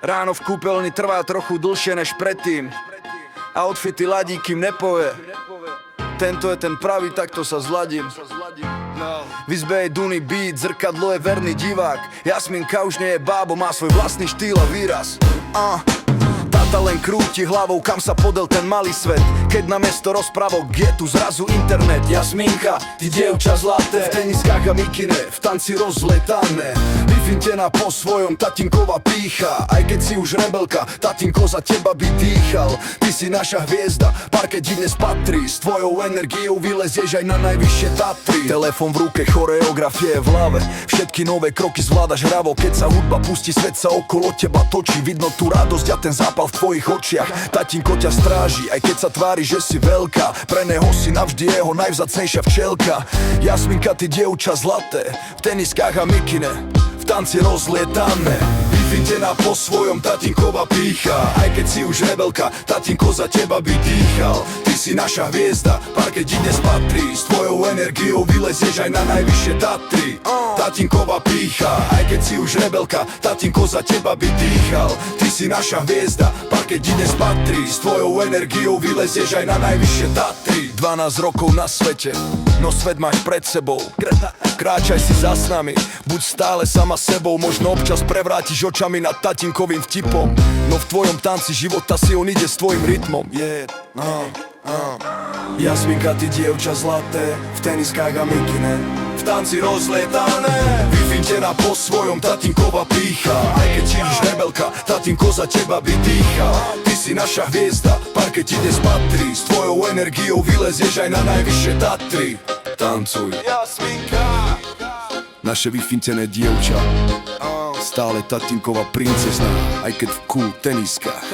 Ráno v kúpeľni trvá trochu dlhšie než predtým. Outfity ladí, kým nepovie. Tento je ten pravý, takto sa zladím. V izbe je duný beat, zrkadlo je verný divák. Jasminka už nie je bábo, má svoj vlastný štýl a výraz. Tata len krúti hlavou, kam sa podel ten malý svet. Keď na miesto rozprávok je tu zrazu internet. Jasminka, ty dievča zlaté, v teniskách a mikine, v tanci rozletané. Vyfintená po svojom, tatinková pýcha. Aj keď si už rebelka, tatinko za teba by dýchal. Ty si naša hviezda, parket ti dnes patrí. S tvojou energiou vylezieš aj na najvyššie Tatry. Telefón v ruke, choreografie v hlave. Všetky nové kroky zvládaš hravo. Keď sa hudba pustí, svet sa okolo teba točí. Vidno tú radosť a ten zápal v tvojich očiach. Tatinko ťa stráži, aj keď sa tvári, že si veľká. Pre neho si navždy jeho najvzácnejšia včelka. Jasminka, ty dievča zlaté, v teniskách a mikine, v tanci rozlietané. Vyfintená po svojom, tatinková pýcha. Aj keď si už rebelka, tatinko za teba by dýchal. Ty si naša hviezda, parket ti dnes patrí. S tvojou energiou vylezieš aj na najvyššie Tatry. Tatinková pýcha. Aj keď si už rebelka, tatinko za teba by dýchal. Ty si naša hviezda, parket ti dnes patrí. S tvojou energiou vylezieš aj na najvyššie Tatry. 12 rokov na svete, no svet máš pred sebou. Kráčaj si za s nami, buď stále sama sebou. Možno občas prevrátiš očami nad tatinkovým vtipom, no v tvojom tanci života si on ide s tvojim rytmom. Jasminka, ty dievča zlaté, v teniskách a mikine, v tanci rozlietané. Vyfintená po svojom, tatinková pýcha. Aj keď si už rebelka, tatinko za teba by dýchal. Ty si naša hviezda, parket ti dnes patrí. S tvojou energiou vylezieš aj na najvyššie Tatry. Tancuj, Jasminka, naše vyfintené dievča, stále tatinková princezna, aj keď v cool teniskách.